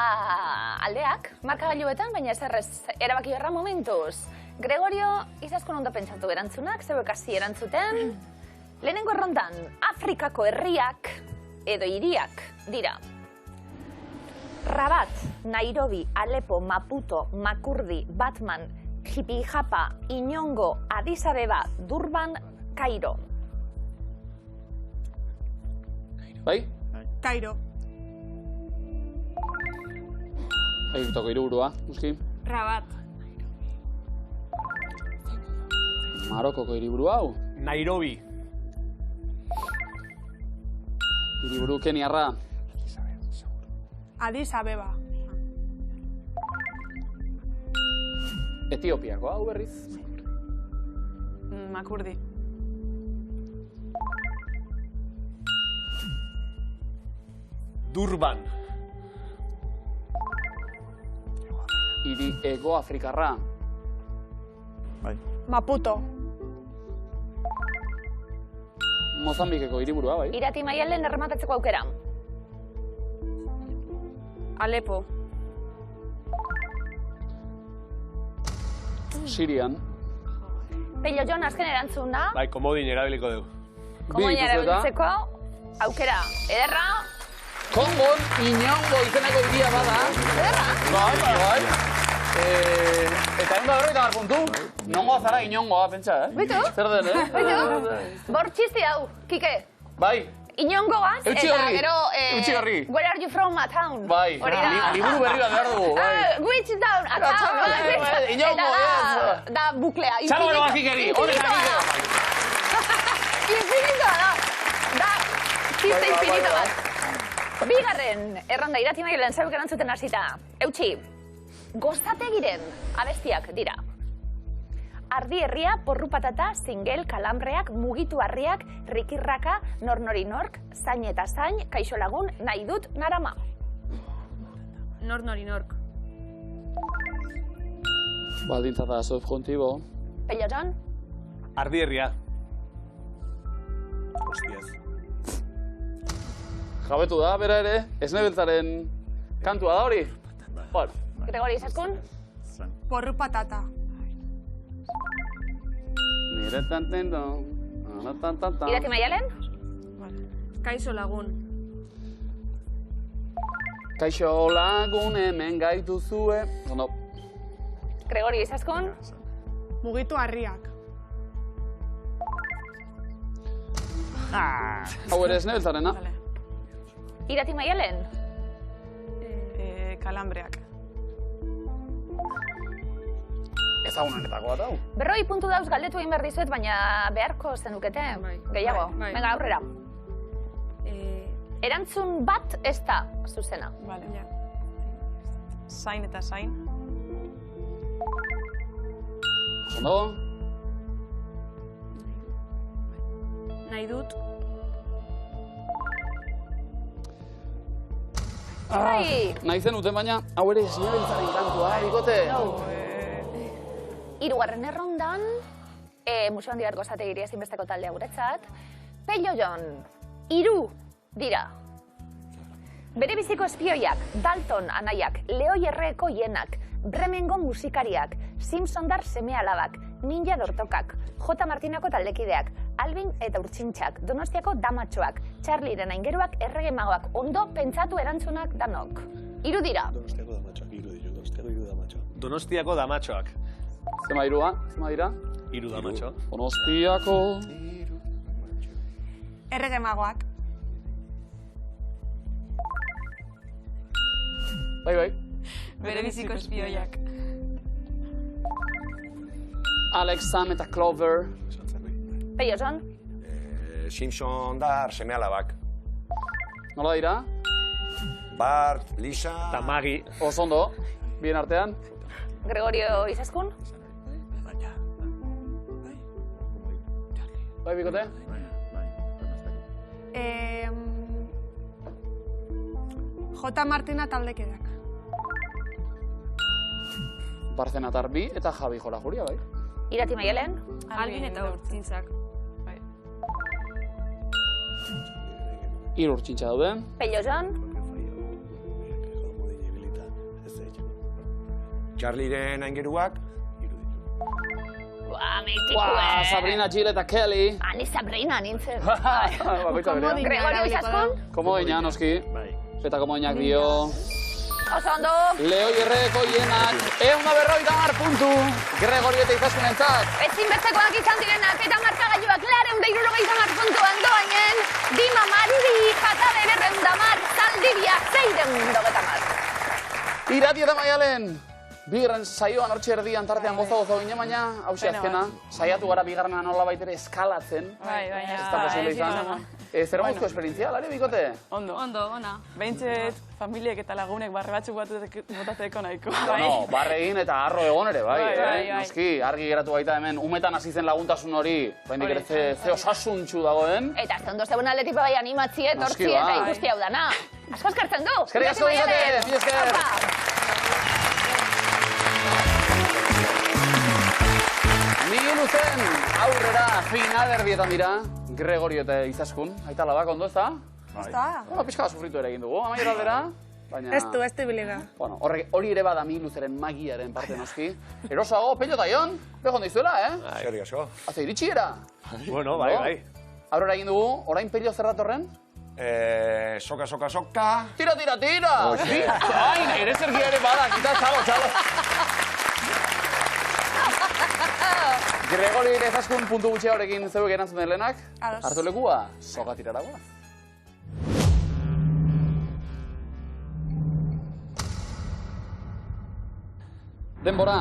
aldeak, markagailuetan, baina ezerrez erabaki berra momentuz. Gregorio, Izaskun ondo pentsatu erantzunak, zeuek hasi erantzuten. Lehenengo errondan, Afrikako herriak edo hiriak dira. Rabat, Nairobi, Alepo, Maputo, Makurdi, Batman, Jipijapa, Inongo, Addis Abeba, Durban, Kairo. Bai? Kairo. Egiptoko hiriburua, Muski. Rabat. Marokoko hiriburu hau. Nairobi. Hiriburu keniarra. Addis Abeba. Etiopiako hau berriz. Makurdi. Durban. Hiri Hego Afrikarra. Bai. Maputo. Mozambikeko hiriburua, bai. Irati Maialen errematatzeko aukera. Alepo. Sirian. Pello Jon, azken erantzuna. Bai, komodin erabiliko dugu. Komoina erabiltzeko aukera. Ederra. Kongon Inongo izeneko hiria bada. Ederra. Bai. Eta egun da berroita puntu. Nongoa zara Inongoa, pentsa, Bitu? Zer den, Bitu? Bor txisti hau, Kike. Bai. Inongoaz, Eutsi eta horri. gero... Eutsi horri. Where are you from, a town? Bai. Hori da. Liburu berri bat behar dugu, bai. Which town? A town. Bai, Inongo, Eta da buklea. Txalo bero bakikeri, hori bakikeri. Infinitoa da. Da, txiste infinito bat. Bigarren, erronda, Irati Maialen zeuk erantzuten hasita. Eutsi, Goztategiren abestiak dira. Ardi herria, porru patata, zingel, kalambreak, mugitu harriak, rikirraka, nor-nori nork, zain eta zain, kaixo lagun, nahi dut narama. Nor-nori nork. Baldintza da subjuntibo. Pello Jon? Ardi herria. Hostiaz. Jabetu da, bera ere, esnebeltzaren kantua da hori. Hor. Gregori Izaskun? Porru patata. Nire tantendo. Irati Maialen? Kaixo lagun. Kaixo lagun hemen gaituzue. Ondo. Gregori Izaskun? Mugitu harriak. Hau ere esnebeltzarena. Irati Maialen? Kalambreak. Ezagunenetakoa da hau. 40 puntu dauz galdetu egin behar dizuet, baina beharko zenukete. Gehiago. Bai. Venga, aurrera. Erantzun bat ez da zuzena. Vale. Ja. Zain eta zain. Ondo. Nahi dut. Nahi zen uten baina, hau ere esnebeltzaren kantua, bikote. Hirugarren errondan, Museo Handi bat Gozategiria ezinbesteko taldea guretzat. Pello Jon, 3 dira. Bere biziko espioiak, Dalton anaiak, Leoi Erreko hienak, Bremengo musikariak, Simpsondar seme-alabak, Ninja Dortokak, J. Martinako taldekideak, Albin eta Urtsintxak, Donostiako damatxoak, Charlieren aingeruak, Errege magoak, ondo pentsatu erantzunak danok. 3 dira. Donostiako damatxoak. Donostiako damatxoak. Zema irua? Zema dira? 3 damatxo. Donostiako... Errege magoak. Bai. Bere biziko espioiak. Alex, Sam eta Clover. Pello Jon? Simpsondar seme-alabak. Nola dira? Bart, Lisa... Eta Magi. Osondo, bien artean. Gregorio Izaskun? Bai, bikote? J. Martina taldekideak. Barcenatar bi eta Javi Jorajuria, bai. Irati Maialen? Albin eta Urtzintzak. 3 urtsintxa daude. Pello Jon? Charlieren aingeruak. Mitikoe. Sabrina, Jill eta Kelly. Ni Sabrina nintzen. Bakoitza berean. Gregorio Izaskun? Komodina, noski. Eta komodinak dio. Oso ondo. Leoi Erreko hienak. 150 puntu. Gregorio eta Izaskunentzat. Ezinbestekoak izan direnak eta markagailuak 270 puntu andoainen. Dima Maruri, Jatabe 210, Zaldiria 690. Irati eta Maialen, bigarren saioan hortxe erdian tartean gozo ginen, baina hauxe azkena, saiatu gara bigarrena nola baitere eskalatzen. Baina, ez da posible izan. Zer guztu esperientzia, Lari, bikote? Ondo, ona. Behintzet, familiek eta lagunek barre batzuk botateko nahiko. No, barre egin eta arro egon ere, bai. Noski, argi geratu baita hemen, umetan hasi zen laguntasun hori, baina ze osasuntxu dagoen. Eta ez ondo zegoen aldetik bai animatzie, tortzie eta ikusti hau dana. Asko eskartzen du! Eskerrik asko bikote, mila esker! Migi luzen, aurrera finalerdietan dira, Gregorio eta Izaskun. Aita labak, ondo ez da? Ez da. Pixka sufritu ere egin dugu, amaiera aldera. Ez du biliga. Bueno, hori ere bada Migi luzeren magiaren parte noski. Erosago, Pello eta Ion, beho dizuela, Eskerrik asko. Haze iritsi era. Bueno, bai. Aurrera egin dugu, orain Pello zer datorren? Soka. Tira! Zain, ere zergia ere bada, kita, txalo. Gregorio eta Izaskun puntu gutxea horrekin zeuek erantzun den lehenak. Hartu lekua, soka tiraragoa. Denbora.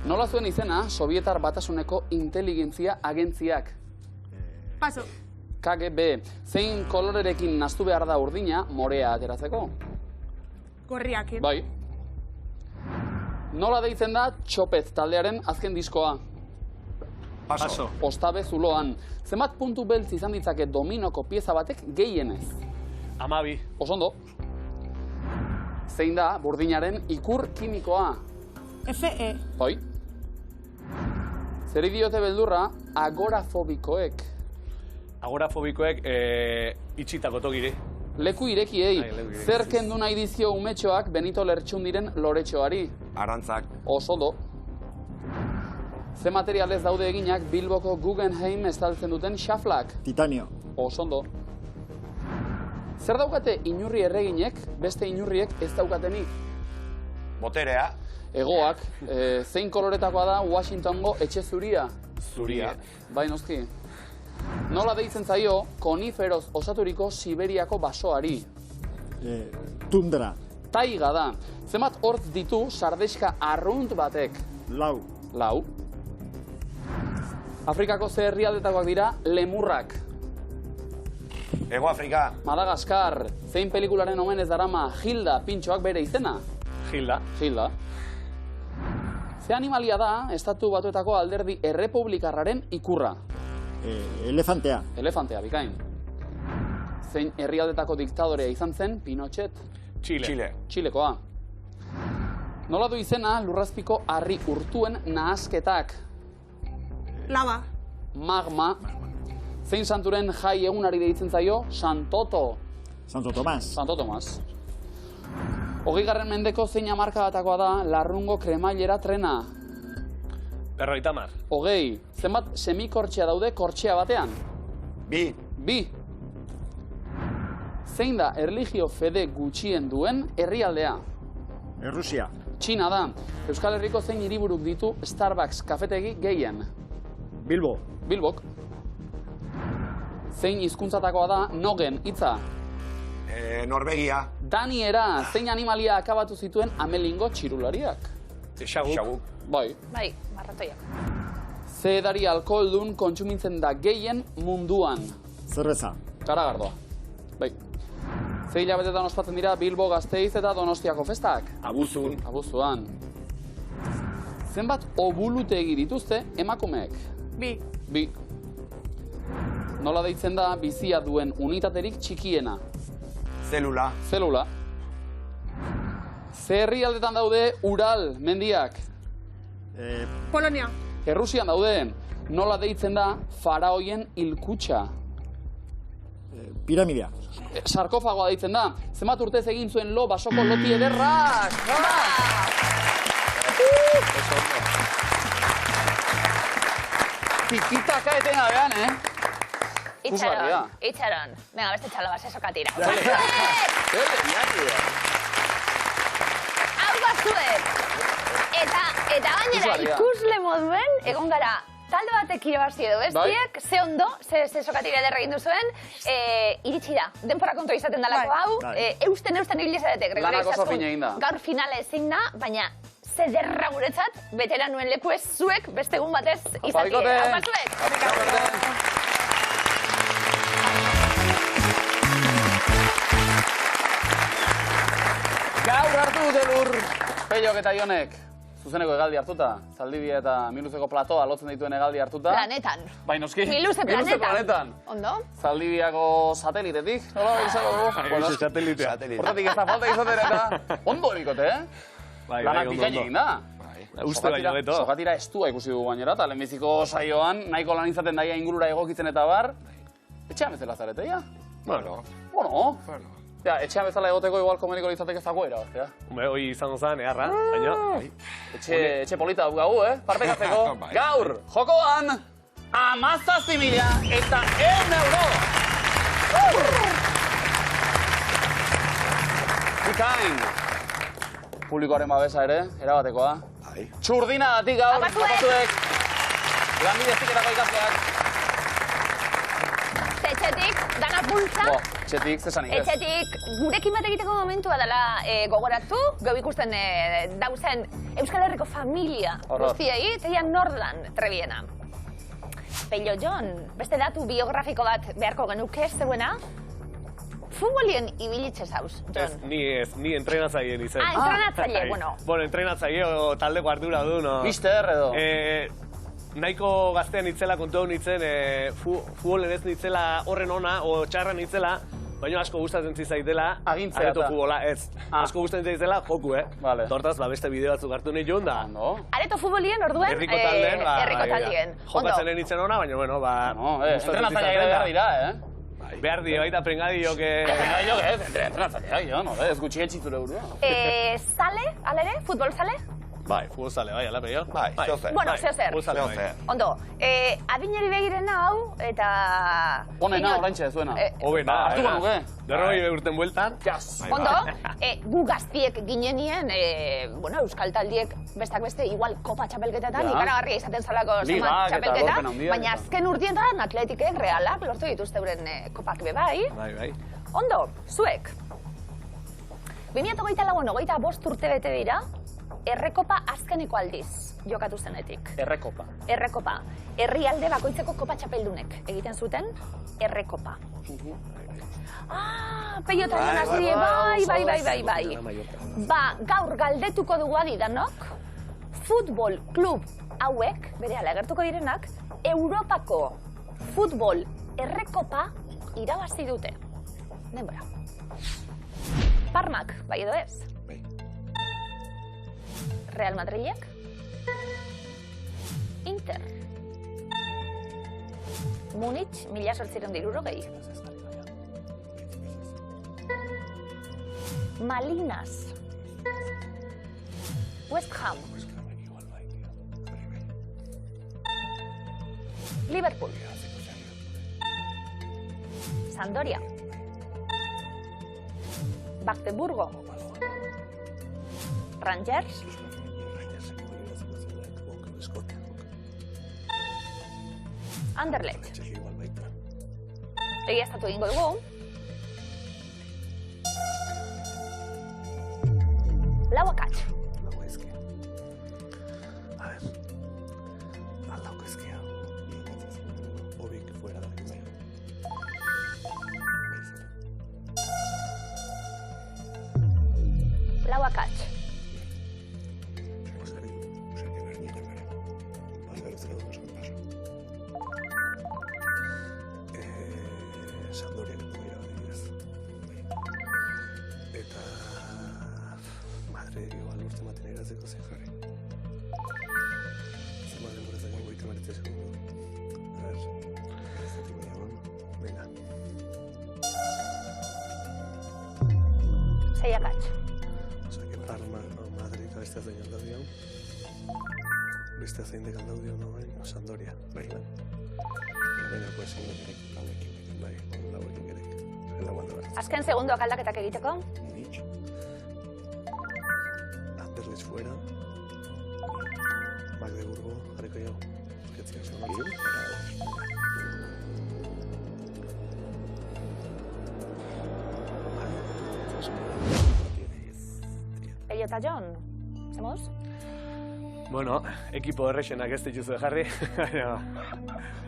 Nola zuen izena Sobietar Batasuneko Inteligentzia Agentziak? Paso. KGB. Zein kolorerekin nahastu behar da urdina morea ateratzeko? Gorriakin. Bai. Nola deitzen da Txopez taldearen azken diskoa? Paso. Ostabe zuloan. Zenbat puntu beltz izan ditzake dominoko pieza batek gehienez? 12. Osondo. Zein da burdinaren ikur kimikoa? Fe. Bai. Zer diote beldurra agorafobikoek? Agorafobikoek itxitako tokiri. Leku irekiei. Zer kendu nahi dizio umetxoak Benito Lertxundiren loretxoari? Arantzak. Osondo. Ze materialez daude eginak Bilboko Guggenheim estaltzen duten xaflak? Titanio. Osondo. Zer daukate inurri erreginek, beste inurriek ez daukatenik? Boterea. Egoak, zein koloretakoa da Washingtongo etxe zuria? Zuria. Bai, noski. Nola deitzen zaio koniferoz osaturiko Siberiako basoari? Tundra. Taiga da. Zenbat hortz ditu sardeska arrunt batek? 4. 4. Afrikako ze herrialdetakoak dira lemurrak? Ego Afrika. Madagaskar. Zein pelikularen omenez darama Hilda pintxoak bere izena? Hilda. Ze animalia da Estatu Batuetako alderdi errepublikarraren ikurra? Elefantea. Elefantea, bikain. Zein herrialdetako diktadorea izan zen Pinochet? Chile. Txilekoa. Nola du izena lurrazpiko harri urtuen nahasketak? Lava. Magma. Zein santuren jai egunari deitzen zaio? Santoto. Santo Tomas. 20. mendeko zein hamarkadatakoa da Larrungo kremailera trena? 50. 20. Zenbat semikortxea daude kortxea batean? 2. Zein da erlijio fede gutxien duen herrialdea? Errusia. Txina da. Euskal Herriko zein hiriburuk ditu Starbucks kafetegi gehien? Bilbok. Zein hizkuntzatakoa da nogen hitza? Norvegia. Daniera. Zein animalia akabatu zituen Amelingo txirulariak? Xaguk. Bai. Bai, marratoiak. Ze edari alkoholdun kontsumitzen da gehien munduan? Zerbeza. Garagardoa. Bai. Ze hilabetetan ospatzen dira Bilbo, Gasteiz eta Donostiako festak? Abuztuan. Zenbat obulutegi dituzte emakumeek? 2. Nola deitzen da bizia duen unitaterik txikiena? Zelula. Ze herrialdetan daude Ural mendiak? Polonia. Errusian daude. Nola deitzen da faraoien hilkutxa? Piramidea. Sarkofagoa deitzen da. Zenbat urtez egin zuen lo basoko loti ederrak? Tikitaka etena behan, Itxaron. Venga, beste txalo bat, eso katira. Hau batzuet. Eta gainera ikusle moduen, egon gara talde batek irabazi edo bestiek, ze ondo, ze sokatira ederra egin duzuen, iritsi da. Denpora kontua izaten dalako hau, eusten ibili zaretek. Lanak oso fina egin da. Gaur finala ezin da, baina ze derra guretzat, betera nuen leku ez zuek, beste egun batez izaki. Haupa zuek! Gaur hartu dute lur, Peiok eta Ionek. Zuzeneko hegaldi hartuta, Zaldibia eta Miluzeko platoa lotzen dituen hegaldi hartuta. Planetan. Bai, noski. Miluze planetan. Ondo? Zaldibiako satelitetik. Bueno, satelitea. Hortatik ez da falta izaten eta ondo ebikote, Lanak bikain egin da. Uste baino beto. Sokatira estua ikusi dugu gainera, eta lehenbiziko saioan, nahiko lan izaten daia ingurura egokitzen eta bar. Etxean bezala zarete, ja? Bueno. Ja, etxean bezala egoteko igual komeniko izateke zagoera, ostia. Hombre, hoi izango zen, eharra, baina. Etxe polita dugu, Parpekatzeko. Gaur, jokoan, 17.000 eta 100 euro! Bikain! Publikoaren babesa ere, erabatekoa. Txurdina datik gaur, bapatuek. Lanbide eztikerako ikasleak. Etxetik, dana pultza. Etxetik, zesanik ez. Etxetik, gurekin bat egiteko momentua dela gogoratu, gau ikusten dauzen Euskal Herriko familia guztiei, teian Nordan trebiena. Peio Jon, beste datu biografiko bat beharko genuke zeuena, futbolien ibilitze zauz, Jon. Ni entrenatzaile izen. Entrenatzaile, bueno. Bueno, entrenatzaile o taldeko ardura du, no? Mister edo. Nahiko gaztean nitzela, kontu hau nitzen, futbolen ez nitzela horren ona, o txarran nitzela, baina asko gustatzen zitzaitela, agintzea areto futbola, ez. Asko gustatzen zitzaitela, joku, Tortaz, beste bideo batzuk hartu nahi joan da. Areto futbolien, orduen? Herriko taldeen, Herriko taldeen. Jokatzen nitzen ona, baina, bueno, entrenatzailea behar dira, Behar dio, baita prengadio, Prengadio, entrenatzailea, ez gutxi etxitzure burua. Zale, alere, futbol zale? Bai, futbol zale, bai, ala peio? Bai, zeozer. Bueno, zeozer. Ondo, adineri begiren hau, eta... Honena, oraintxe, zuena. Hobena. Artuko nuke. Derroi urten bueltan. Ondo, gu gaztiek ginenien, Euskal taldiek bestak beste, igual kopa txapelketetan, ikaragarria izaten zalako zema txapelketa, baina azken urtietan atletikek realak lortu dituzte euren kopak bebai. Bai. Ondo, zuek. 2024 urte bete dira, Errekopa azkeneko aldiz jokatu zenetik. Errekopa. Herrialde bakoitzeko kopa txapeldunek egiten zuten Errekopa. Peio eta Jon hasi, bai. Gaur galdetuko dugu adidanok, futbol klub hauek, berehala agertuko direnak, Europako futbol Errekopa irabazi dute. Denbora. Parmak, bai edo ez? Real Madrilek, Inter, Munich, 1860, Malinas, West Ham, Liverpool, Sampdoria, Magdeburgo, Rangers, Anderlecht. Egiaztatu egingo dugu. Lau akats. Lau akats. Sei akats. Parma, Madrid, beste zein aldaudion. Beste zein dek aldaudion, Sampdoria, bai. Baina, pues, lauekin gerek. Azken segundoak aldaketak egiteko. Anderlecht fuera. Magdeburgo, jarriko jo. Pello eta Jon, zemoz? Bueno, ekipo errexenak ez dituzue jarri.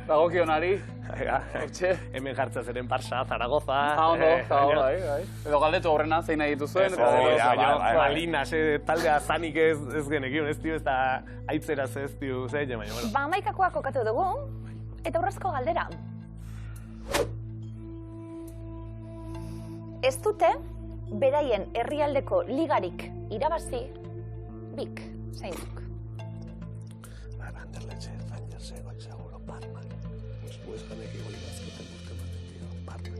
Dagokionari. Hemen jartza zeren Barça, Zaragoza. Ondo, bai. Edo galdetu horrena zein nahi dituzuen. Malinas, taldea zanik ez genekion, ez dio, ez da aitzeraz ez dio, baina, bueno. Ba, amaikakoa kokatu dugu, eta urrezko galdera. Ez dute, beraien herrialdeko ligarik irabazi, bik, zeinuk. Anderlecht, Rangers, seguro, Parma. Pues ganek igual bazketen urte baten dio, Parma,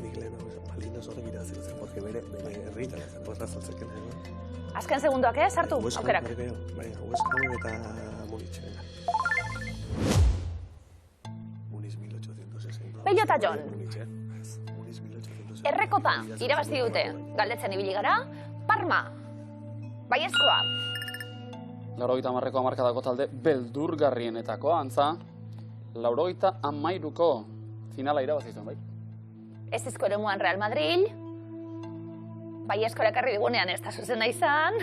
nik lehena, Malinas horrek irazitzen, porque bere herritan ezen, borra zaltzeken egon. Azken segundoak, sartu, aukerak. Bai, West Ham eta Munich, venga. Munich 1860. Pello eta Jon. Errekopa irabazi dute, galdetzen ibili gara, Parma, baiezkoa. 80ko hamarkadako talde beldurgarrienetako antza, 93ko finala irabazi zuen, bai? Ezezko eremuan Real Madrid, baiezkoa ekarri digunean ez da zuzena izan.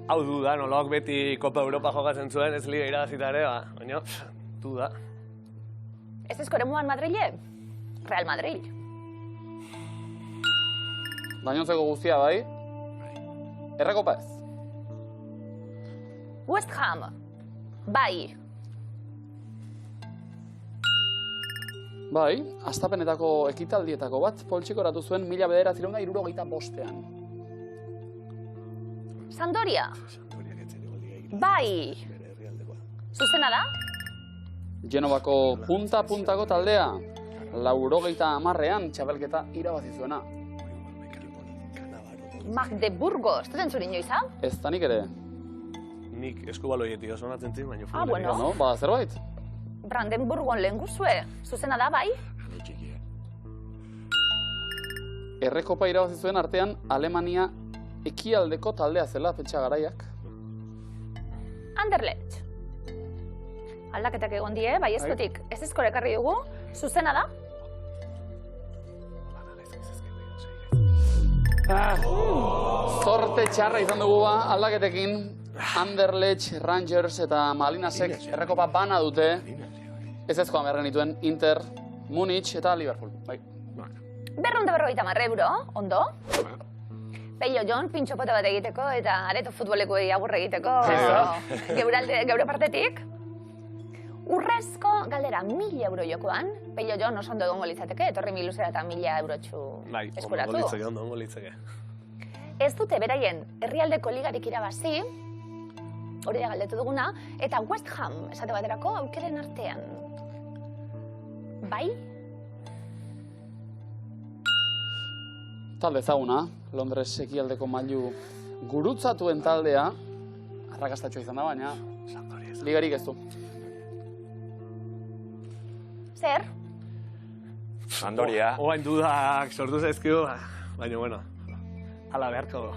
Hau du da, noloak beti Kopa Europa jokatzen zuen, ez liga irabazita ere, baina, du da. Ezezko eremuan Madrile, Real Madrid. Gainontzeko guztia, bai? Errekopa ez? West Ham, bai. Bai, astapenetako ekitaldietako bat poltsikoratu zuen 1965ean. Sampdoria, bai. Zuzena da? Genovako punta-puntako taldea, 90ean txapelketa irabazi zuena. Magdeburgo, ez duten zuri inoiza? Ez da nik ere. Nik eskubaloietik osonatzen zin, baina Ah, bueno. No, ba, zerbait? Brandenburgon lehen guzue, zuzena da, bai? Errekopa irabazi zuen artean Alemania ekialdeko taldea zela pentsa garaiak. Anderlecht. Aldaketak egon die, bai ezkotik. Ez ezkore ekarri dugu, zuzena da? Zorte txarra izan dugu ba, aldaketekin. Anderlecht, Rangers eta Malinasek errekopa bana dute. Ez ezkoa merren dituen Inter, Munich eta Liverpool. Bai. 250 euro, ondo? Pello Jon, pintxopota bat egiteko eta areto futbolekuei agurre egiteko geure partetik. Urrezko galdera 1000 euro jokoan, Pello Jon oso ondo egongo litzateke, etorri miluzera eta 1000 eurotxu eskuratu. Bai, ondo litzake. Ez dute beraien herrialdeko ligarik irabazi, hori da galdetu duguna, eta West Ham, esate baterako, aukeren artean. Bai? Talde ezaguna, Londres ekialdeko mailu gurutzatuen taldea, arrakastatxoa izan da, baina ligarik ez du. Zer? Sampdoria. Oain dudak sortu zaizkio, baina, bueno, ala beharko.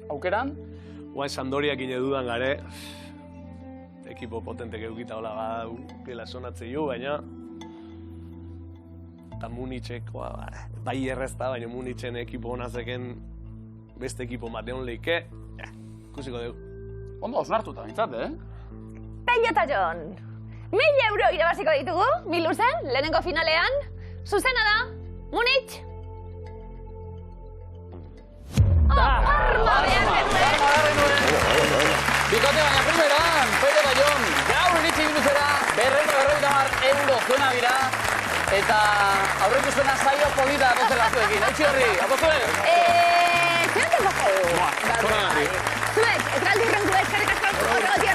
Aukeran? Oain Sampdoriak ine dudan gare, ekipo potentek eukita hola gela sonatzei ju, baina eta Munichekoa, bai errezta, baina Munichen ekipo honazeken beste ekipo mateon leike, ikusiko dugu. Ondo, osnartuta bintzat, Pello eta Jon, 1000 euro irabaziko ditugu, Miluzen, lehenengo finalean, zuzena da, Munich. Parma behar genuen! Bikote baina primeran, Pello eta Jon, gaur iritsi Miluzera, 250 euro zuena dira, eta aurretu zuena saio polita dozela zuekin. Hautsi horri, apostuen? Zuek, ez galdu rendu eskerrik asko horregatik